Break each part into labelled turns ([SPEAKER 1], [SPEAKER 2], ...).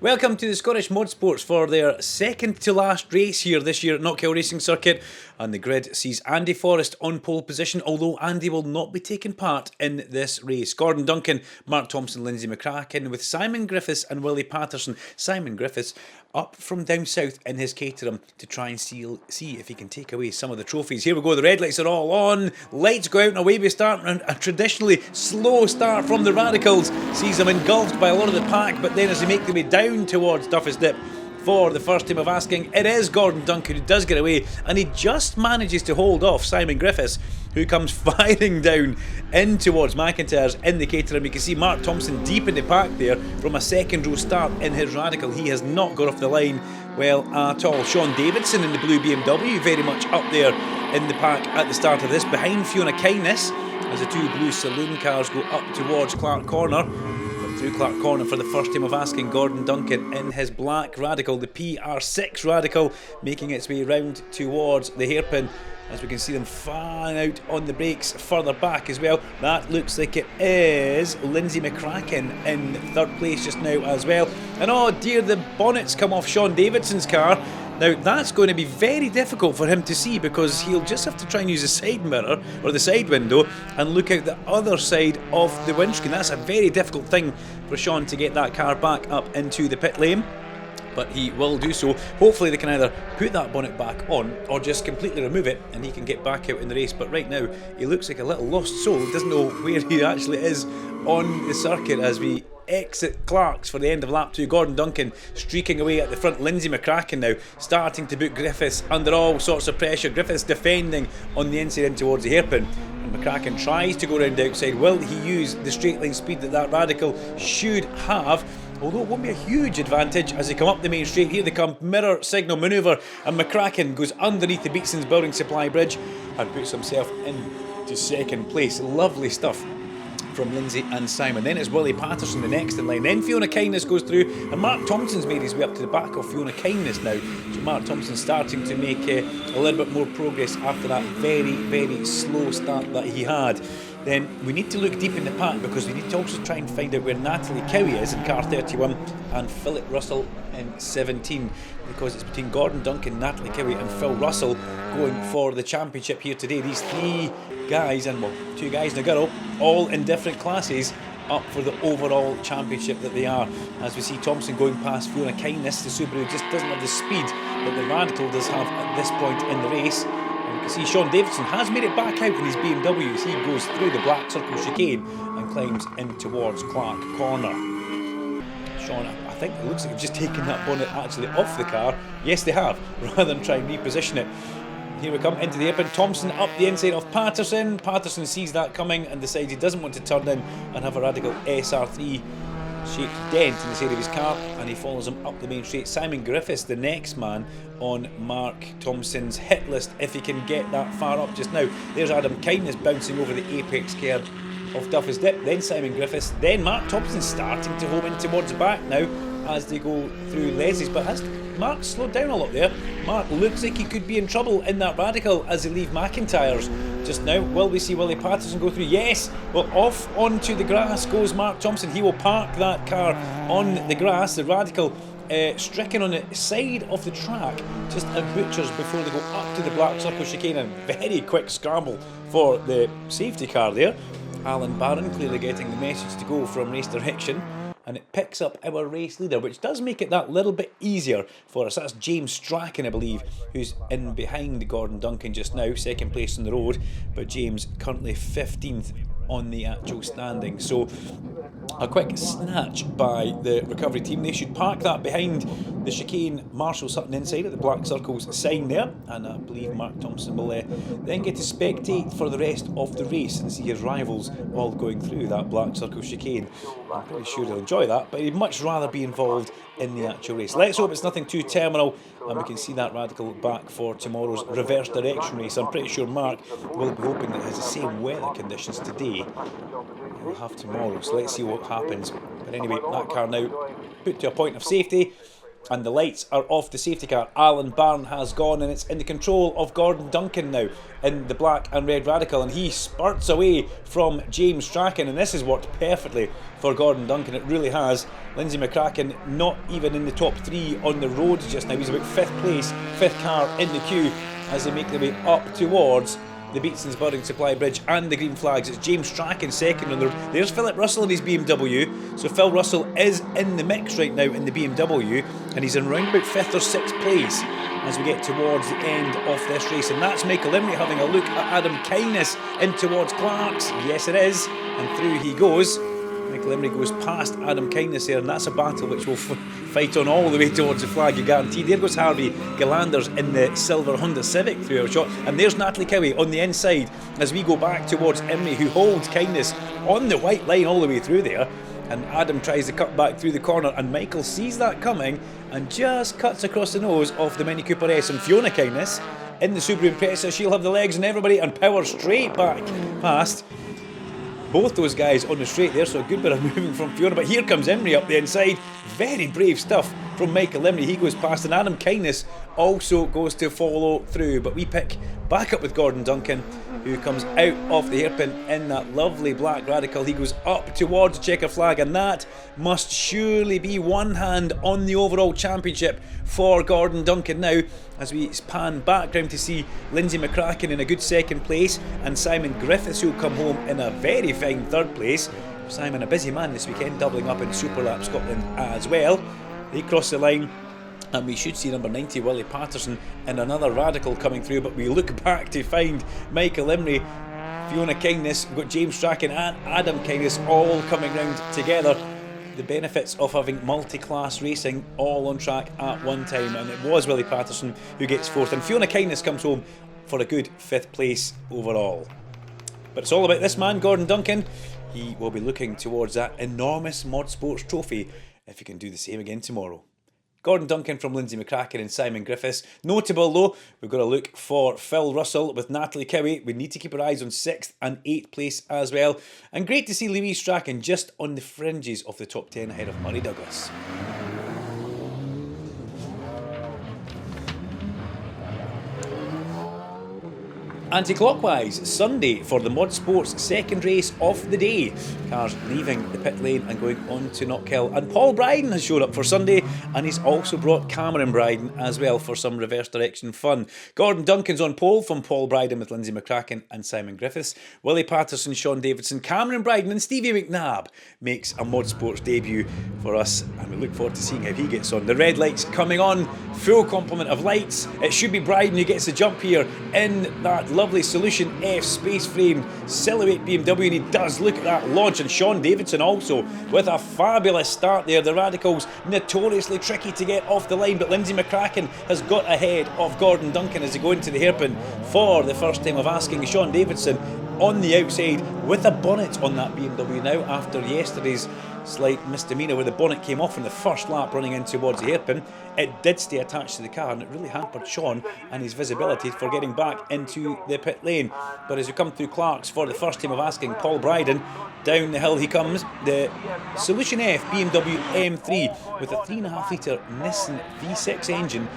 [SPEAKER 1] Welcome to the Scottish ModSports for their second to last race here this year at Knockhill Racing Circuit. And the grid sees Andy Forrest on pole position, although Andy will not be taking part in this race. Gordon Duncan, Mark Thompson, Lindsay McCracken with Simon Griffiths and Willie Patterson. Simon Griffiths up from down south in his Caterham to try and see if he can take away some of the trophies. Here we go, the red lights are all on. Lights go out and away we start. And a traditionally slow start from the Radicals sees them engulfed by a lot of the pack, but then as they make their way down towards Duffus Dip for the first time of asking, it is Gordon Duncan who does get away, and he just manages to hold off Simon Griffiths, who comes firing down in towards McIntyre's in the Caterham. You can see Mark Thompson deep in the pack there from a second row start in his Radical. He has not got off the line well at all. Sean Davidson in the blue BMW very much up there in the pack at the start of this, behind Fiona Kindness as the two blue saloon cars go up towards Clark Corner. Through Clark Corner for the first time of asking, Gordon Duncan in his black Radical, the PR6 Radical, making its way round towards the hairpin as we can see them fan out on the brakes further back as well. That looks like it is Lindsay McCracken in third place just now as well. And oh dear, the bonnets come off Sean Davidson's car. Now that's going to be very difficult for him to see because he'll just have to try and use the side mirror or the side window and look out the other side of the windscreen. That's a very difficult thing for Sean to get that car back up into the pit lane, but he will do so. Hopefully they can either put that bonnet back on or just completely remove it and he can get back out in the race. But right now he looks like a little lost soul. He doesn't know where he actually is on the circuit as we exit Clark's for the end of lap 2. Gordon Duncan streaking away at the front. Lindsay McCracken now starting to boot Griffiths under all sorts of pressure. Griffiths defending on the inside in towards the hairpin, and McCracken tries to go round the outside. Will he use the straight line speed that Radical should have? Although it won't be a huge advantage as they come up the main straight. Here they come, mirror signal manoeuvre, and McCracken goes underneath the Beatson's Building Supply Bridge and puts himself into second place. Lovely stuff from Lindsay and Simon. Then it's Willie Patterson the next in line. Then Fiona Kindness goes through, and Mark Thompson's made his way up to the back of Fiona Kindness now. So Mark Thompson starting to make a little bit more progress after that very, very slow start that he had. Then we need to look deep in the pack because we need to also try and find out where Natalie Cowie is in car 31 and Philip Russell in 17, because it's between Gordon Duncan, Natalie Cowie and Phil Russell going for the championship here today. These three guys, and well, two guys and a girl, all in different classes, up for the overall championship that they are. As we see Thompson going past Fiona Kindness, the Subaru just doesn't have the speed that the Radical does have at this point in the race. And you can see Sean Davidson has made it back out in his BMW as he goes through the black circle chicane and climbs in towards Clark Corner. Sean, I think it looks like they've just taken that bonnet actually off the car. Yes, they have, rather than try and reposition it. Here we come into the hairpin. Thompson up the inside of Patterson. Patterson sees that coming and decides he doesn't want to turn in and have a Radical SR3 shaped dent in the side of his car, and he follows him up the main straight. Simon Griffiths, the next man on Mark Thompson's hit list, if he can get that far up just now. There's Adam Kindness bouncing over the apex curb of Duffus Dip, then Simon Griffiths, then Mark Thompson starting to home in towards the back now as they go through Leslie's. But has Mark slowed down a lot there? Mark looks like he could be in trouble in that Radical as they leave McIntyre's just now. Will we see Willie Patterson go through? Yes! Well, off onto the grass goes Mark Thompson. He will park that car on the grass. The Radical stricken on the side of the track just at Butcher's before they go up to the black circle chicane, and very quick scramble for the safety car there. Alan Barron clearly getting the message to go from race direction, and it picks up our race leader, which does make it that little bit easier for us. That's James Strachan, I believe, who's in behind Gordon Duncan just now, second place on the road, but James currently 15th on the actual standing. So a quick snatch by the recovery team. They should park that behind the chicane. Marshall Sutton inside at the black circle's sign there, and I believe Mark Thompson will then get to spectate for the rest of the race and see his rivals all going through that black circle chicane. I'm pretty sure he'll enjoy that, but he'd much rather be involved in the actual race. Let's hope it's nothing too terminal and we can see that Radical back for tomorrow's reverse direction race. I'm pretty sure Mark will be hoping that it has the same weather conditions today we'll have tomorrow, so let's see what happens. But anyway, that car now put to a point of safety, And the lights are off the safety car. Alan Barn has gone, and it's in the control of Gordon Duncan now in the black and red Radical, and he spurts away from James Strachan, and this has worked perfectly for Gordon Duncan. It really has. Lindsay McCracken not even in the top 3 on the road just now. He's about 5th place, 5th car in the queue as they make their way up towards the Beatson's Building Supply Bridge and the green flags. It's James Strachan second on the road. There's Philip Russell in his BMW. So Phil Russell is in the mix right now in the BMW, and he's in round about 5th or 6th place as we get towards the end of this race. And that's Michael Imrie having a look at Adam Kindness in towards Clark's. Yes, it is. And through he goes. Michael Imrie goes past Adam Kindness there, and that's a battle which will fight on all the way towards the flag, you guaranteed. There goes Harvey Galanders in the silver Honda Civic through our shot, and there's Natalie Cowie on the inside as we go back towards Imrie, who holds Kindness on the white line all the way through there. And Adam tries to cut back through the corner, and Michael sees that coming and just cuts across the nose of the Mini Cooper S. And Fiona Kindness in the Subaru Impreza, she'll have the legs and everybody and power straight back past both those guys on the straight there, so a good bit of moving from Fiona. But here comes Imrie up the inside. Very brave stuff from Michael Imrie. He goes past, and Adam Kindness also goes to follow through. But we pick back up with Gordon Duncan, who comes out of the hairpin in that lovely black Radical. He goes up towards the checker flag, and that must surely be one hand on the overall championship for Gordon Duncan now, as we pan back round to see Lindsay McCracken in a good second place, and Simon Griffiths, who'll come home in a very fine third place. Simon, a busy man this weekend, doubling up in Superlap Scotland as well. They cross the line, and we should see number 90 Willie Patterson in another Radical coming through, but we look back to find Michael Imrie, Fiona Kindness, we've got James Strachan and Adam Kindness all coming round together. The benefits of having multi-class racing all on track at one time, and it was Willie Patterson who gets 4th, and Fiona Kindness comes home for a good 5th place overall. But it's all about this man, Gordon Duncan. He will be looking towards that enormous ModSports trophy if he can do the same again tomorrow. Gordon Duncan from Lindsay McCracken and Simon Griffiths. Notable though, we've got to look for Phil Russell with Natalie Cowie. We need to keep our eyes on 6th and 8th place as well. And great to see Louise Strachan just on the fringes of the top 10 ahead of Murray Douglas. Anti-clockwise, Sunday for the ModSports second race of the day. Cars leaving the pit lane and going on to Knockhill. And Paul Bryden has showed up for Sunday, and he's also brought Cameron Bryden as well for some reverse direction fun. Gordon Duncan's on pole from Paul Bryden with Lindsay McCracken and Simon Griffiths. Willie Patterson, Sean Davidson, Cameron Bryden and Stevie McNabb makes a ModSports debut for us, and we look forward to seeing how he gets on. The red lights coming on, full complement of lights. It should be Bryden who gets the jump here in that lovely Solution F space frame silhouette BMW, and he does. Look at that launch. And Sean Davidson also with a fabulous start there. The Radicals notoriously tricky to get off the line, but Lindsay McCracken has got ahead of Gordon Duncan as they go into the hairpin for the first time of asking. Sean Davidson on the outside with a bonnet on that BMW now after yesterday's slight misdemeanour where the bonnet came off in the first lap running in towards the hairpin. It did stay attached to the car, and it really hampered Sean and his visibility for getting back into the pit lane. But as we come through Clark's for the first time of asking, Paul Bryden, down the hill he comes. The Solution F BMW M3 with a 3.5 litre Nissan V6 engine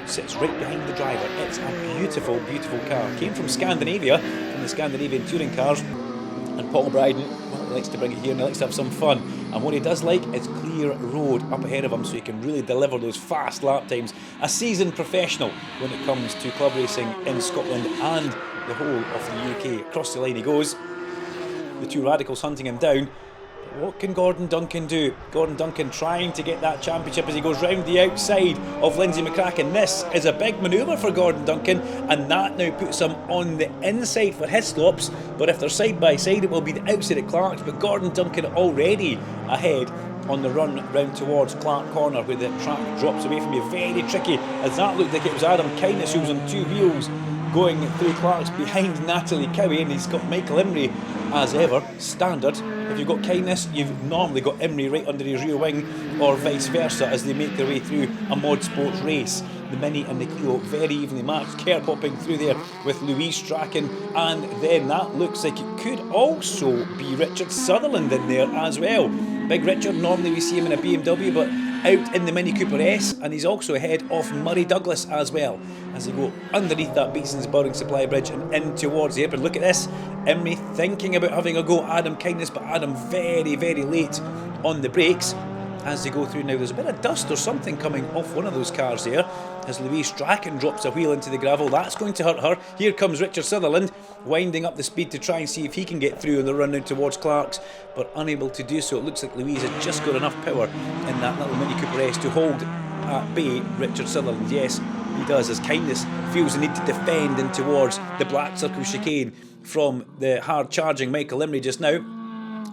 [SPEAKER 1] sits right behind the driver. It's a beautiful, beautiful car. Came from Scandinavia, from the Scandinavian touring cars. And Paul Bryden, well, he likes to bring it here and he likes to have some fun. And what he does like is clear road up ahead of him so he can really deliver those fast lap times. A seasoned professional when it comes to club racing in Scotland and the whole of the UK. Across the line he goes. The two Radicals hunting him down. What can Gordon Duncan do? Gordon Duncan trying to get that championship as he goes round the outside of Lindsay McCracken. This is a big manoeuvre for Gordon Duncan, and that now puts him on the inside for Hislops. But if they're side by side, it will be the outside of Clark's. But Gordon Duncan already ahead on the run round towards Clark Corner where the track drops away from you. Very tricky, as that looked like it was Adam Kindness who was on two wheels going through Clark's behind Natalie Cowie, and he's got Michael Imrie as ever, standard. If you've got Kindness, you've normally got Imrie right under his rear wing, or vice versa as they make their way through a ModSports race. The Mini and the Clio very evenly matched. Kerr popping through there with Louise Strachan, and then that looks like it could also be Richard Sutherland in there as well. Big Richard, normally we see him in a BMW, but out in the Mini Cooper S, and he's also ahead of Murray Douglas as well, as they go underneath that Beatson's Building Supply Bridge and in towards the airport. Look at this, Emery thinking about having a go at Adam Kindness, but Adam very, very late on the brakes as they go through. Now there's a bit of dust or something coming off one of those cars there as Louise Strachan drops a wheel into the gravel. That's going to hurt her. Here comes Richard Sutherland winding up the speed to try and see if he can get through on the run now towards Clark's, but unable to do so. It looks like Louise has just got enough power in that little Mini Cooper S to hold at bay Richard Sutherland. Yes, he does, as Kindness feels the need to defend in towards the Black Circle chicane from the hard charging Michael Emery just now,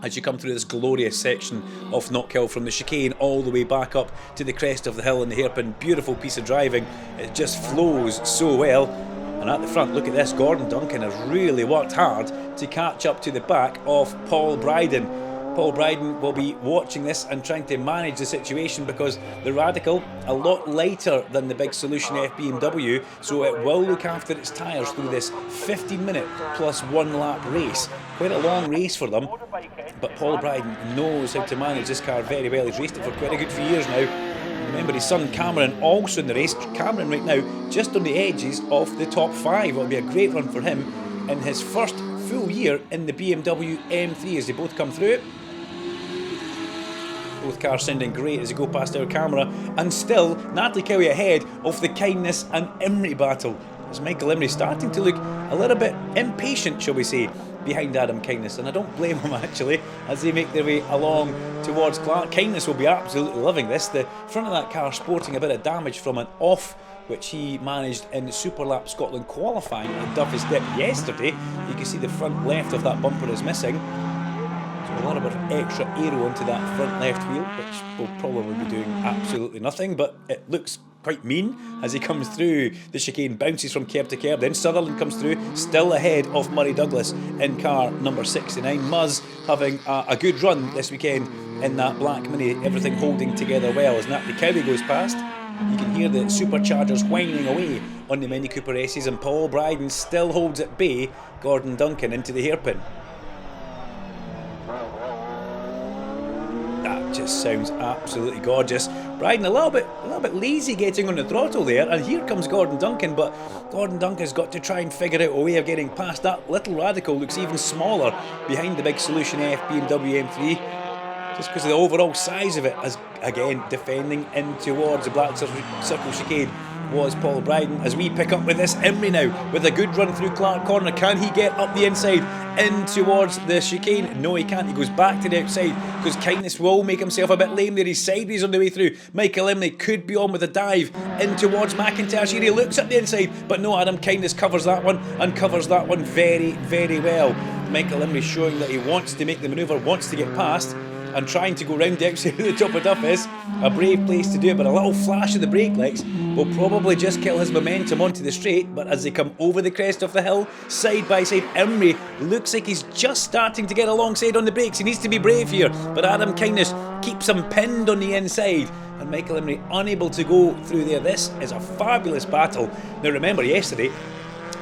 [SPEAKER 1] as you come through this glorious section of Knockhill from the chicane all the way back up to the crest of the hill in the hairpin. Beautiful piece of driving. It just flows so well. And at the front, look at this, Gordon Duncan has really worked hard to catch up to the back of Paul Bryden. Paul Bryden will be watching this and trying to manage the situation, because the Radical a lot lighter than the Big Solution F BMW, so it will look after its tyres through this 15-minute plus 1 lap race. Quite a long race for them, but Paul Bryden knows how to manage this car very well. He's raced it for quite a good few years now. Remember, his son Cameron also in the race. Cameron right now just on the edges of the top 5. It'll be a great run for him in his first full year in the BMW M3 as they both come through it. Both cars sounding great as they go past our camera, and still Natalie Cowie ahead of the Kindness and Emery battle, as Michael Emery starting to look a little bit impatient, shall we say, behind Adam Kindness, and I don't blame him actually, as they make their way along towards Clark. Kindness will be absolutely loving this. The front of that car sporting a bit of damage from an off which he managed in Superlap Scotland qualifying at Duffy's Dip yesterday. You can see the front left of that bumper is missing. A little bit of extra aero onto that front left wheel, which will probably be doing absolutely nothing, but it looks quite mean as he comes through the chicane, bounces from curb to curb. Then Sutherland comes through, still ahead of Murray Douglas in car number 69. Muzz having a good run this weekend in that black Mini, everything holding together well as Natalie Cowie goes past. You can hear the superchargers whining away on the Mini Cooper S's, and Paul Bryden still holds at bay Gordon Duncan into the hairpin. That just sounds absolutely gorgeous. Bryden a little bit lazy getting on the throttle there, and here comes Gordon Duncan, but Gordon Duncan's got to try and figure out a way of getting past that little Radical. Looks even smaller behind the Big Solution F BMW M3, just because of the overall size of it, as again defending in towards the Black Circle chicane was Paul Bryden. As we pick up with this, Emery now with a good run through Clark Corner. Can he get up the inside in towards the chicane? No, he can't. He goes back to the outside because Kindness will make himself a bit lame there. He's sideways on the way through. Michael Emery could be on with a dive in towards McIntyre. Here he looks at the inside, but no, Adam Kindness covers that one, and covers that one very, very well. Michael Emery showing that he wants to make the manoeuvre, wants to get past, and trying to go round the outside of the top of Duffus. A brave place to do it, but a little flash of the brake lights will probably just kill his momentum onto the straight. But as they come over the crest of the hill, side by side, Emery looks like he's just starting to get alongside on the brakes. He needs to be brave here, but Adam Kindness keeps him pinned on the inside, and Michael Emery unable to go through there. This is a fabulous battle. Now remember, yesterday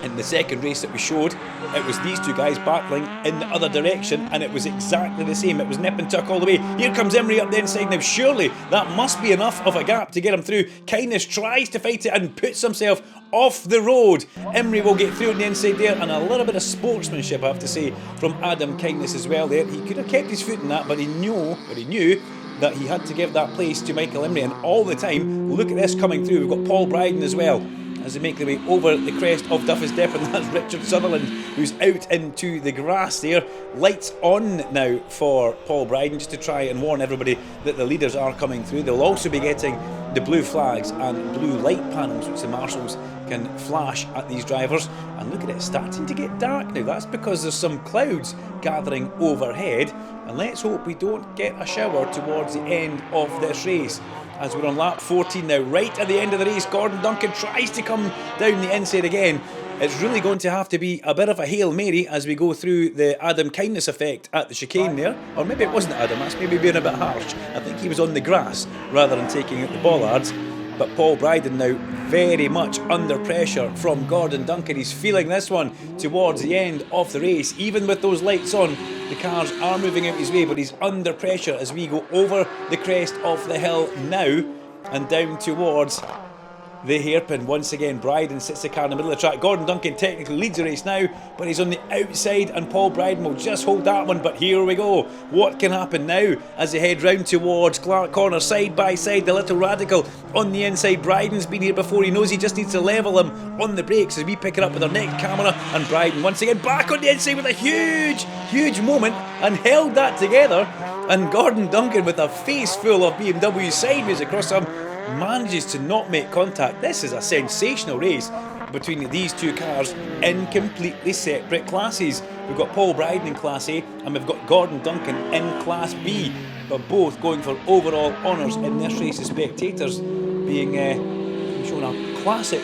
[SPEAKER 1] in the second race that we showed, it was these two guys battling in the other direction, and it was exactly the same. It was nip and tuck all the way. Here comes Emery up the inside now. Surely that must be enough of a gap to get him through. Kindness tries to fight it and puts himself off the road. Emery will get through on the inside there, and a little bit of sportsmanship, I have to say, from Adam Kindness as well there. He could have kept his foot in that, but he knew that he had to give that place to Michael Emery. And all the time, look at this coming through. We've got Paul Bryden as well, as they make their way over the crest of Duffus Dip, and that's Richard Sutherland who's out into the grass there. Lights on now for Paul Bryden, just to try and warn everybody that the leaders are coming through. They'll also be getting the blue flags and blue light panels which the marshals can flash at these drivers. And look at it, starting to get dark now. That's because there's some clouds gathering overhead, and let's hope we don't get a shower towards the end of this race. As we're on lap 14 now, right at the end of the race, Gordon Duncan tries to come down the inside again. It's really going to have to be a bit of a Hail Mary as we go through the Adam Kindness effect at the chicane there. Or maybe it wasn't Adam, that's maybe being a bit harsh. I think he was on the grass rather than taking out the bollards. But Paul Bryden now very much under pressure from Gordon Duncan. He's feeling this one towards the end of the race. Even with those lights on, the cars are moving out his way, but he's under pressure as we go over the crest of the hill now and down towards the hairpin. Once again, Bryden sits the car in the middle of the track. Gordon Duncan technically leads the race now, but he's on the outside and Paul Bryden will just hold that one. But here we go. What can happen now as they head round towards Clark Corner, side by side, the little radical on the inside. Bryden's been here before. He knows he just needs to level him on the brakes as we pick it up with our neck camera. And Bryden once again back on the inside with a huge moment and held that together. And Gordon Duncan, with a face full of BMW sideways across him, manages to not make contact. This is a sensational race between these two cars in completely separate classes. We've got Paul Bryden in Class A and we've got Gordon Duncan in Class B, but both going for overall honours in this race. The spectators being shown a classic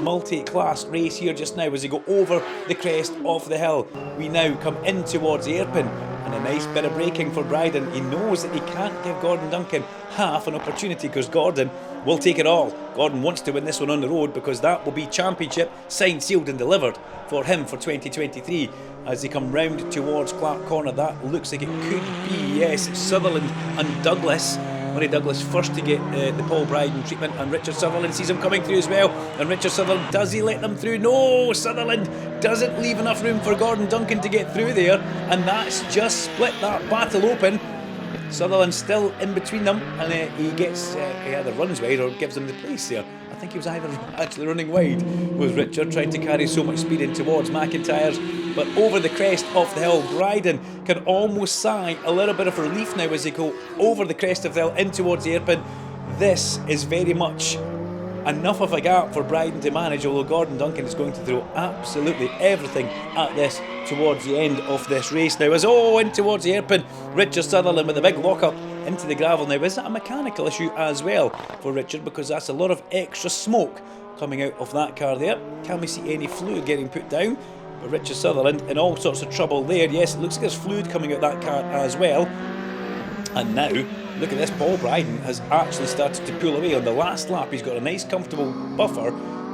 [SPEAKER 1] multi-class race here just now as they go over the crest of the hill. We now come in towards the hairpin. And a nice bit of braking for Bryden. He knows that he can't give Gordon Duncan half an opportunity because Gordon will take it all. Gordon wants to win this one on the road because that will be championship signed, sealed and delivered for him for 2023. As they come round towards Clark Corner, that looks like it could be, yes, Sutherland and Douglas. Murray Douglas first to get the Paul Bryden treatment, and Richard Sutherland sees him coming through as well. And Richard Sutherland, does he let them through? No, Sutherland doesn't leave enough room for Gordon Duncan to get through there, and that's just split that battle open. Sutherland still in between them, and he gets he either runs wide or gives them the place there. I think he was either actually running wide, was Richard, trying to carry so much speed in towards McIntyre's. But over the crest of the hill, Bryden can almost sigh a little bit of relief now as they go over the crest of the hill in towards the hairpin. This is very much enough of a gap for Bryden to manage, although Gordon Duncan is going to throw absolutely everything at this towards the end of this race now. As in towards the hairpin, Richard Sutherland with a big lock-up into the gravel now. Is that a mechanical issue as well for Richard? Because that's a lot of extra smoke coming out of that car there. Can we see any fluid getting put down? But Richard Sutherland in all sorts of trouble there. Yes, it looks like there's fluid coming out that car as well. And now, look at this, Paul Bryden has actually started to pull away on the last lap. He's got a nice comfortable buffer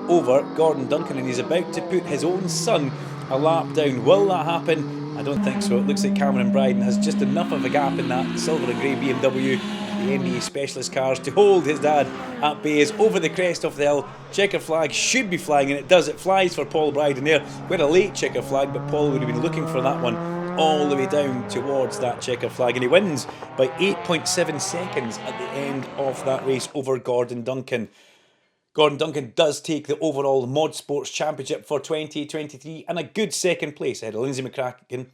[SPEAKER 1] over Gordon Duncan and he's about to put his own son a lap down. Will that happen? I don't think so. It looks like Cameron Bryden has just enough of a gap in that silver and grey BMW, the ME specialist cars, to hold his dad at bay. Is over the crest of the hill. Checker flag should be flying, and it does. It flies for Paul Bryden there. We had a late checker flag, but Paul would have been looking for that one all the way down towards that checker flag, and he wins by 8.7 seconds at the end of that race over Gordon Duncan. Gordon Duncan does take the overall ModSports Championship for 2023 and a good second place ahead of Lindsay McCracken,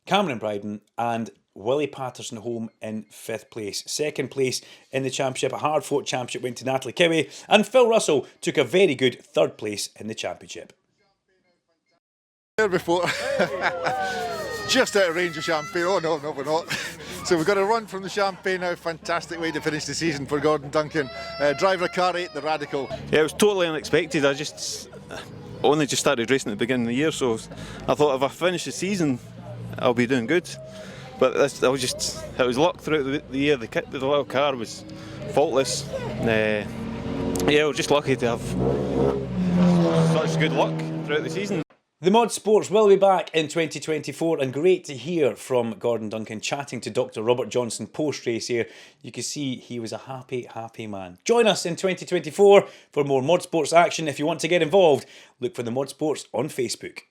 [SPEAKER 1] Cameron Bryden and Willie Patterson home in 5th place. Second place in the championship, a hard-fought championship, went to Natalie Cowie, and Phil Russell took a very good 3rd place in the championship.
[SPEAKER 2] There before. Just out of range of champagne. Oh no, we're not. So we've got a run from the champagne now. Fantastic way to finish the season for Gordon Duncan. Driver of car 8, the Radical.
[SPEAKER 3] Yeah, it was totally unexpected. I only just started racing at the beginning of the year, so I thought if I finish the season, I'll be doing good. But it was luck throughout the year. The kit with the little car was faultless. Yeah, we're just lucky to have such good luck throughout the season.
[SPEAKER 1] The ModSports will be back in 2024, and great to hear from Gordon Duncan chatting to Dr. Robert Johnson post-race here. You can see he was a happy man. Join us in 2024 for more ModSports action. If you want to get involved, look for the ModSports on Facebook.